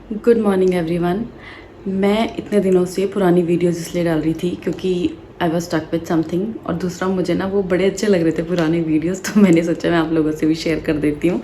Good morning everyone. मैं इतने दिनों से पुरानी वीडियोस इसलिए डाल रही थी क्योंकि I was stuck with something, और दूसरा मुझे ना वो बड़े अच्छे लग रहे थे पुराने वीडियोस, तो मैंने सोचा मैं आप लोगों से भी शेयर कर देती हूँ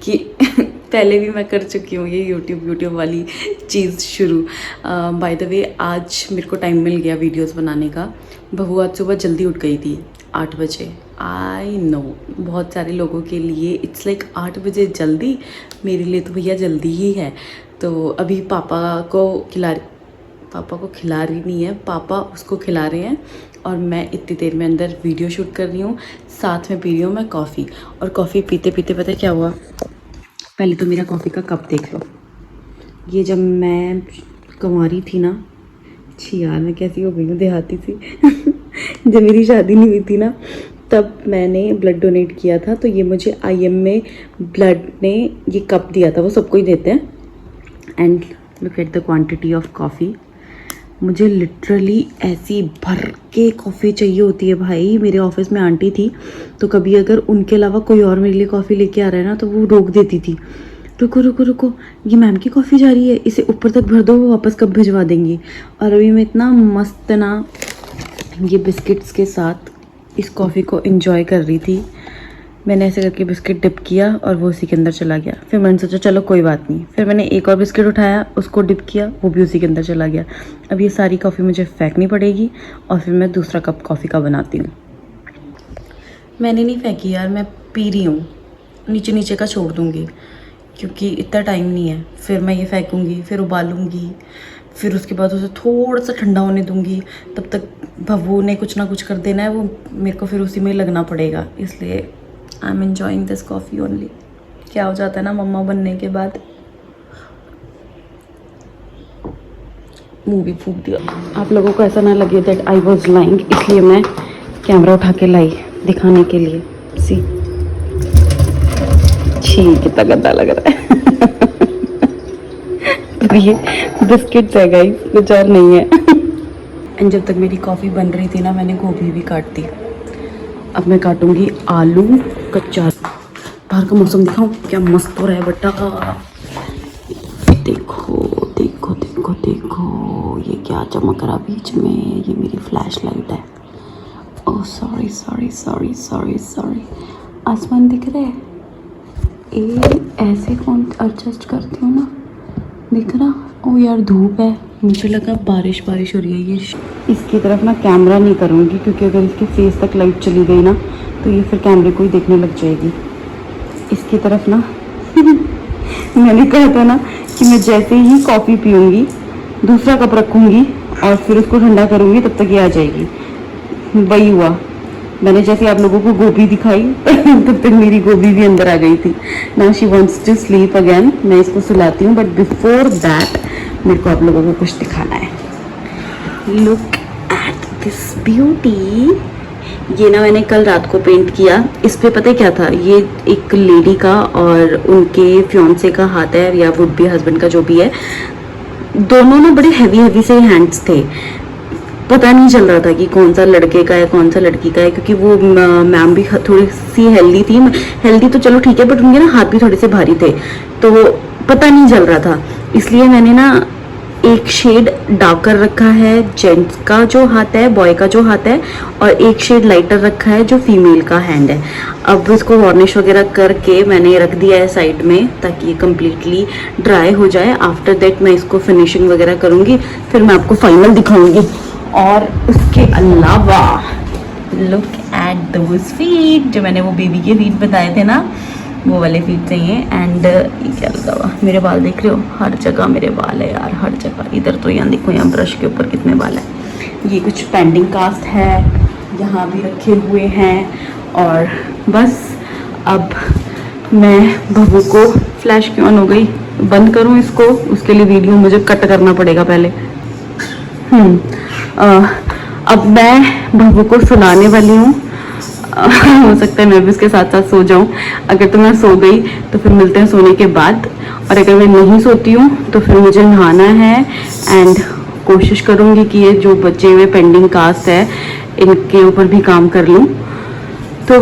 कि पहले भी मैं कर चुकी हूँ ये यूट्यूब वाली चीज़ शुरू। बाय द वे आज मेरे को टाइम मिल गया वीडियोस बनाने का। बहू आज सुबह जल्दी उठ गई थी 8 बजे। आई नो बहुत सारे लोगों के लिए इट्स लाइक 8 बजे जल्दी, मेरे लिए तो भैया जल्दी ही है। तो अभी पापा को खिला रही नहीं है, पापा उसको खिला रहे हैं और मैं इतनी देर में अंदर वीडियो शूट कर रही हूँ, साथ में पी रही हूँ मैं कॉफ़ी। और कॉफ़ी पीते पीते पता है क्या हुआ? पहले तो मेरा कॉफ़ी का कप देख लो। ये जब मैं कुंवारी थी ना, छी यार मैं कैसी हो गई हूँ देहाती सी जब मेरी शादी नहीं हुई थी ना, तब मैंने ब्लड डोनेट किया था, तो ये मुझे आईएम में ब्लड ने ये कप दिया था, वो सबको ही देते हैं। And look at the quantity of coffee. मुझे लिटरली ऐसी भर के कॉफ़ी चाहिए होती है भाई। मेरे ऑफिस में आंटी थी, तो कभी अगर उनके अलावा कोई और मेरे लिए कॉफ़ी लेके आ रहा है ना, तो वो रोक देती थी, रुको रुको रुको, ये मैम की कॉफ़ी जा रही है, इसे ऊपर तक भर दो, वो वापस कब भिजवा देंगी। और अभी मैं इतना मस्त ना ये बिस्किट्स के साथ इस कॉफ़ी को एंजॉय कर रही थी। मैंने ऐसे करके बिस्किट डिप किया और वो उसी के अंदर चला गया। फिर मैंने सोचा चलो कोई बात नहीं, फिर मैंने एक और बिस्किट उठाया, उसको डिप किया, वो भी उसी के अंदर चला गया। अब ये सारी कॉफ़ी मुझे फेंकनी पड़ेगी और फिर मैं दूसरा कप कॉफ़ी का बनाती हूँ। मैंने नहीं फेंकी यार, मैं पी रही हूँ, नीचे नीचे का छोड़ दूँगी क्योंकि इतना टाइम नहीं है। फिर मैं ये फेंकूँगी, फिर उबालूँगी, फिर उसके बाद उसे थोड़ा सा ठंडा होने दूँगी। तब तक बहू ने कुछ ना कुछ कर देना है, वो मेरे को फिर उसी में लगना पड़ेगा। इसलिए I am enjoying this coffee only. क्या हो जाता है ना मम्मा बनने के बाद, मुँह भी फूक दिया। आप लोगों को ऐसा ना लगे दैट आई वॉज लाइंग, इसलिए मैं कैमरा उठा के लाई दिखाने के लिए। सी छी कितना गंदा लग रहा है तो ये बिस्किट्स है गाइस, कुछ और नहीं है एंड जब तक मेरी कॉफ़ी बन रही थी ना, मैंने गोभी भी काट दी। अब मैं काटूंगी आलू कच्चा। बाहर का मौसम दिखाऊं क्या मस्त हो रहा है बेटा। देखो देखो देखो देखो, ये क्या चमक रहा बीच में, ये मेरी फ्लैश लाइट है। Oh sorry sorry sorry sorry sorry, आसमान दिख रहा है? ऐसे कौन एडजस्ट करती हूँ ना, दिख रहा? ओ यार धूप है, मुझे लगा बारिश हो रही है। ये इसकी तरफ ना कैमरा नहीं करूँगी क्योंकि अगर इसके फेस तक लाइट चली गई ना, तो ये फिर कैमरे को ही देखने लग जाएगी। इसकी तरफ ना मैंने कहा था ना कि मैं जैसे ही कॉफ़ी पीऊँगी दूसरा कप रखूँगी और फिर उसको ठंडा करूँगी, तब तक ये आ जाएगी। वही हुआ, मैंने जैसे आप लोगों को गोभी दिखाई तब तक मेरी गोभी भी अंदर आ गई थी। Now she wants to sleep again. मैं इसको सुलाती हूँ, बट बिफोर दैट मेरे को आप लोगों को कुछ दिखाना है। Look at this beauty. ये ना मैंने कल रात को पेंट किया। इस पे पता है क्या था, ये एक लेडी का और उनके फियांसे का हाथ है, या वुड बी हस्बैंड का, जो भी है। दोनों ना बड़े हैवी से हैंड्स थे। पता नहीं चल रहा था कि कौन सा लड़के का है कौन सा लड़की का है, क्योंकि वो मैम भी थोड़ी सी हेल्दी थी। हेल्दी तो चलो ठीक है, बट उनके ना हाथ भी थोड़े से भारी थे, तो पता नहीं चल रहा था। इसलिए मैंने ना एक शेड डार्कर रखा है जेंट्स का जो हाथ है, बॉय का जो हाथ है, और एक शेड लाइटर रखा है जो फीमेल का हैंड है। अब इसको वार्निश वगैरह करके मैंने रख दिया है साइड में, ताकि ये कम्प्लीटली ड्राई हो जाए। आफ्टर दैट मैं इसको फिनिशिंग वगैरह करूँगी, फिर मैं आपको फाइनल दिखाऊँगी। और उसके अलावा लुक एट दोज फीट, जो मैंने वो बेबी के फीट बताए थे ना, वो वाले फीट चाहिए। एंड ये क्या लगा हुआ, मेरे बाल देख रहे हो? हर जगह मेरे बाल है यार, हर जगह। इधर तो यहाँ देखो, यहाँ ब्रश के ऊपर कितने बाल है। ये कुछ पेंडिंग कास्ट है, यहाँ भी रखे हुए हैं। और बस अब मैं बहू को, फ्लैश क्यों ऑन हो गई, बंद करूँ इसको? उसके लिए वीडियो मुझे कट करना पड़ेगा पहले। अब मैं बहू को सुलाने वाली हूँ। हो सकता है मैं भी उसके साथ साथ सो जाऊँ। अगर तो मैं सो गई तो फिर मिलते हैं सोने के बाद, और अगर मैं नहीं सोती हूँ तो फिर मुझे नहाना है। एंड कोशिश करूँगी कि ये जो बचे हुए पेंडिंग कास्ट है इनके ऊपर भी काम कर लूँ। तो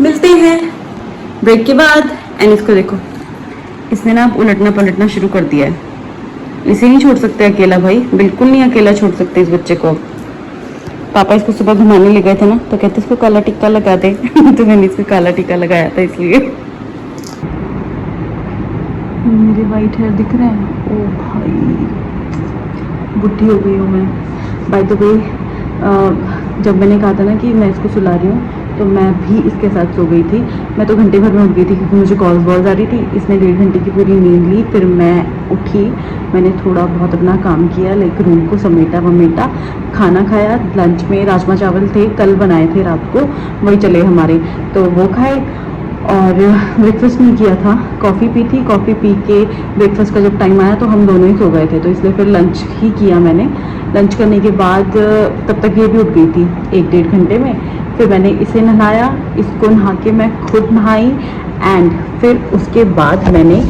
मिलते हैं ब्रेक के बाद। एंड इसको देखो, इसने ना अब उलटना पलटना शुरू कर दिया है। इसे नहीं छोड़ सकते अकेला भाई, बिल्कुल नहीं अकेला छोड़ सकते इस बच्चे को। पापा इसको सुबह घुमाने ले गए थे ना, तो कहते इसको काला टिक्का लगा दे तो मैंने इसको काला टिक्का लगाया था इसलिए। मेरे वाइट हेयर दिख रहे हैं? ओ भाई बुढ़ी हो गई हूँ मैं। बाय द वे जब मैंने कहा था ना कि मैं इसको सुला रही हूँ, तो मैं भी इसके साथ सो गई थी। मैं तो घंटे भर में उठ गई थी क्योंकि मुझे कॉल्स बहुत आ रही थी। इसने 1.5 घंटे की पूरी नींद ली, फिर मैं उठी, मैंने थोड़ा बहुत अपना काम किया, लाइक रूम को समेटा वमेटा, खाना खाया। लंच में राजमा चावल थे, कल बनाए थे रात को, वही चले हमारे, तो वो खाए। और ब्रेकफास्ट नहीं किया था, कॉफ़ी पी थी। कॉफ़ी पी के ब्रेकफास्ट का जब टाइम आया तो हम दोनों ही सो गए थे, तो इसलिए फिर लंच ही किया मैंने। लंच करने के बाद तब तक ये भी उठ गई थी 1-1.5 घंटे में। फिर मैंने इसे नहाया, इसको नहा के मैं खुद नहाई, एंड फिर उसके बाद मैंने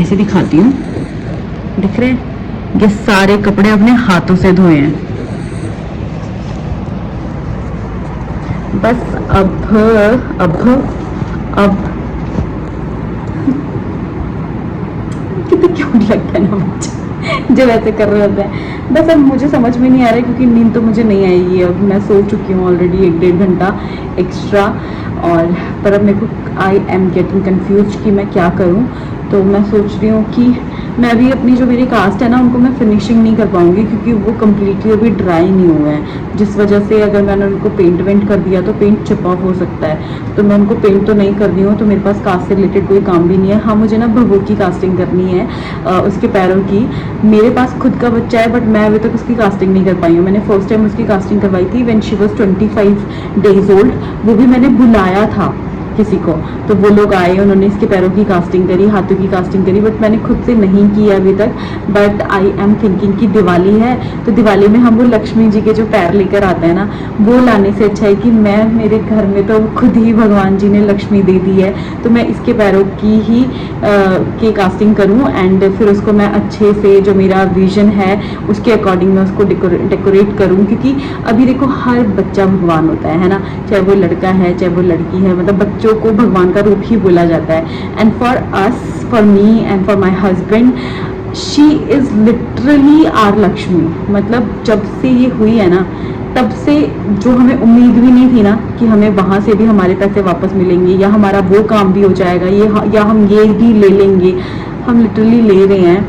ऐसे दिखाती हूँ, दिख रहे हैं ये सारे कपड़े अपने हाथों से धोए हैं। बस अब कितना क्यूट लगता है ना बच्चे जब ऐसे कर रहे होते हैं। बस अब मुझे समझ में नहीं आ रहा है क्योंकि नींद तो मुझे नहीं आएगी, अब मैं सो चुकी हूँ ऑलरेडी 1-1.5 घंटा एक्स्ट्रा। और पर अब मेरे को आई एम गेटिंग कन्फ्यूज कि मैं क्या करूँ। तो मैं सोच रही हूँ कि मैं अभी अपनी जो मेरी कास्ट है ना, उनको मैं फिनिशिंग नहीं कर पाऊँगी क्योंकि वो कम्प्लीटली अभी ड्राई नहीं हुए हैं, जिस वजह से अगर मैंने उनको पेंट वेंट कर दिया तो पेंट चिप ऑफ हो सकता है। तो मैं उनको पेंट तो नहीं कर रही हूँ, तो मेरे पास कास्ट से रिलेटेड कोई काम भी नहीं है। हाँ, मुझे ना भवो की कास्टिंग करनी है, उसके पैरों की। मेरे पास खुद का बच्चा है, बट मैं अभी तक उसकी कास्टिंग नहीं कर पाई हूँ। मैंने फर्स्ट टाइम उसकी कास्टिंग करवाई थी when she was 25 days old. वो भी मैंने बुलाया था किसी को, तो वो लोग आए, उन्होंने इसके पैरों की कास्टिंग करी, हाथों की कास्टिंग करी, बट मैंने खुद से नहीं की है अभी तक। बट आई एम थिंकिंग कि दिवाली है, तो दिवाली में हम वो लक्ष्मी जी के जो पैर लेकर आते हैं ना, वो लाने से अच्छा है कि मैं, मेरे घर में तो खुद ही भगवान जी ने लक्ष्मी दे दी है, तो मैं इसके पैरों की ही की कास्टिंग करूँ, एंड फिर उसको मैं अच्छे से, जो मेरा विजन है उसके अकॉर्डिंग मैं उसको डेकोरेट करूँ। क्योंकि अभी देखो हर बच्चा भगवान होता है ना, चाहे वो लड़का है चाहे वो लड़की है, मतलब बच्चों को भगवान का रूप ही बोला जाता है। And for us, for me and for my husband, she is literally our Lakshmi. मतलब जब से ये हुई है ना, तब से जो हमें उम्मीद भी नहीं थी ना कि हमें वहाँ से भी हमारे पैसे वापस मिलेंगे, या हमारा वो काम भी हो जाएगा, ये या हम ये भी ले लेंगे, हम लिटरली ले रहे हैं।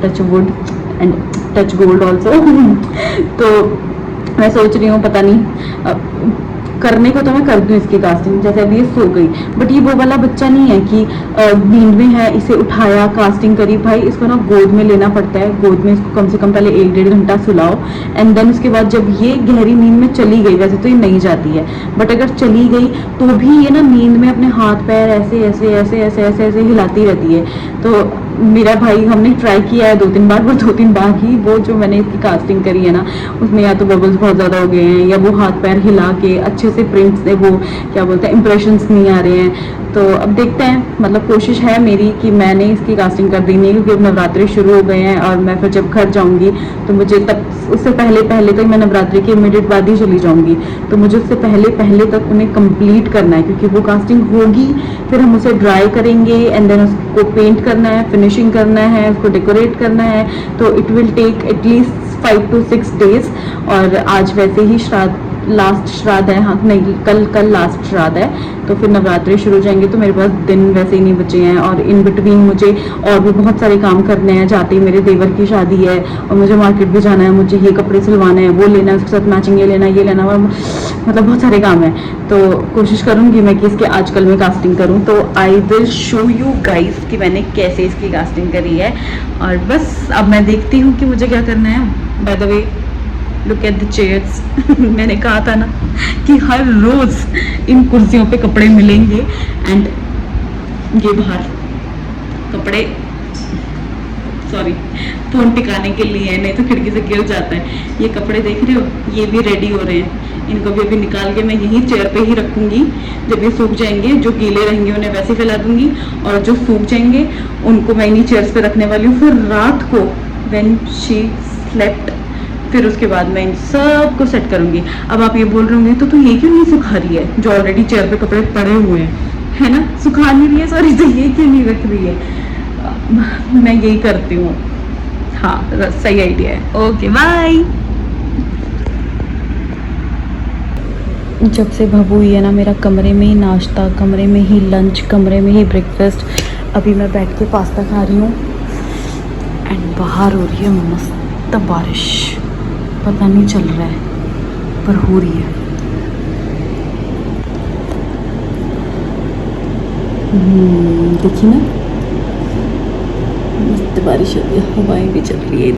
Touch wood and touch gold also तो मैं सोच रही हूँ, पता नहीं, करने को तो मैं कर दूँ इसकी कास्टिंग। जैसे अभी ये सो गई, बट ये वो वाला बच्चा नहीं है कि नींद में है, इसे उठाया कास्टिंग करी। भाई इसको ना गोद में लेना पड़ता है, गोद में इसको कम से कम पहले 1-1.5 घंटा सुलाओ, एंड देन उसके बाद जब ये गहरी नींद में चली गई, वैसे तो ये नहीं जाती है, बट अगर चली गई तो भी ये ना नींद में अपने हाथ पैर ऐसे ऐसे ऐसे ऐसे ऐसे ऐसे हिलाती रहती है। तो मेरा भाई, हमने ट्राई किया है 2-3 बार, वो 2-3 बार ही वो जो मैंने इसकी कास्टिंग करी है ना, उसमें या तो बबल्स बहुत ज़्यादा हो गए हैं, या वो हाथ पैर हिला के अच्छे से प्रिंट्स, वो क्या बोलते हैं, इंप्रेशंस नहीं आ रहे हैं। तो अब देखते हैं, मतलब कोशिश है मेरी कि मैंने इसकी कास्टिंग कर देनी है, क्योंकि अब नवरात्रि शुरू हो गए हैं और मैं फिर जब घर जाऊंगी तो मुझे तब, उससे पहले तक मैं नवरात्रि के इमीडिएट बाद ही चली जाऊंगी, तो मुझे उससे पहले तक उन्हें कंप्लीट करना है, क्योंकि वो कास्टिंग होगी, फिर हम उसे ड्राई करेंगे, एंड देन उसको पेंट करना है, फिनिशिंग करना है, उसको डेकोरेट करना है, तो it will take at least 5 to 6 days। और आज वैसे ही लास्ट श्राद्ध है, हाँ नहीं, कल लास्ट श्राद्ध है, तो फिर नवरात्रि शुरू हो जाएंगे, तो मेरे पास दिन वैसे ही नहीं बचे हैं। और इन बिटवीन मुझे और भी बहुत सारे काम करने हैं। जाते ही मेरे देवर की शादी है और मुझे मार्केट भी जाना है, मुझे ये कपड़े सिलवाने हैं, वो लेना है, उसके साथ मैचिंग ये लेना, और मतलब बहुत सारे काम हैं। तो कोशिश करूँगी मैं कि इसके आजकल में कास्टिंग करूँ, तो I will show you guys कि मैंने कैसे इसकी कास्टिंग करी है। और बस अब मैं देखती हूँ कि मुझे क्या करना है। By the way, look at the chairs मैंने कहा था ना कि हर रोज इन कुर्सियों पे कपड़े मिलेंगे, एंड ये बाहर कपड़े, सॉरी, फोन टिकाने के लिए, नहीं तो खिड़की से गिर जाता है। ये कपड़े देख रहे हो, ये भी रेडी हो रहे हैं, इनको भी अभी निकाल के मैं यहीं चेयर पे ही रखूंगी। जब ये सूख जाएंगे, जो गीले रहेंगे उन्हें वैसे फैला दूंगी, और जो सूख जाएंगे उनको मैं इन्हीं चेयर्स पे रखने वाली हूँ। फिर रात को व्हेन शी स्लेप्ट, फिर उसके बाद मैं इन सब को सेट करूंगी। अब आप ये बोल रहे होंगे तो ये क्यों नहीं सुखा रही है, जो ऑलरेडी चेयर पे कपड़े पड़े हुए हैं। है ना, सुखा नहीं रही है सॉरी, तो ये क्यों नहीं रख रही है। मैं यही करती हूँ। हाँ सही आइडिया है। Okay bye. जब से भभू हुई है ना, मेरा कमरे में ही नाश्ता, कमरे में ही लंच, कमरे में ही ब्रेकफास्ट। अभी मैं बैठ के पास्ता खा रही हूँ एंड बाहर हो रही है मस्त बारिश, पता नहीं चल रहा है पर हो रही है। देखिए ना, मस्त बारिश हो रही है, हवाएं भी चल रही है।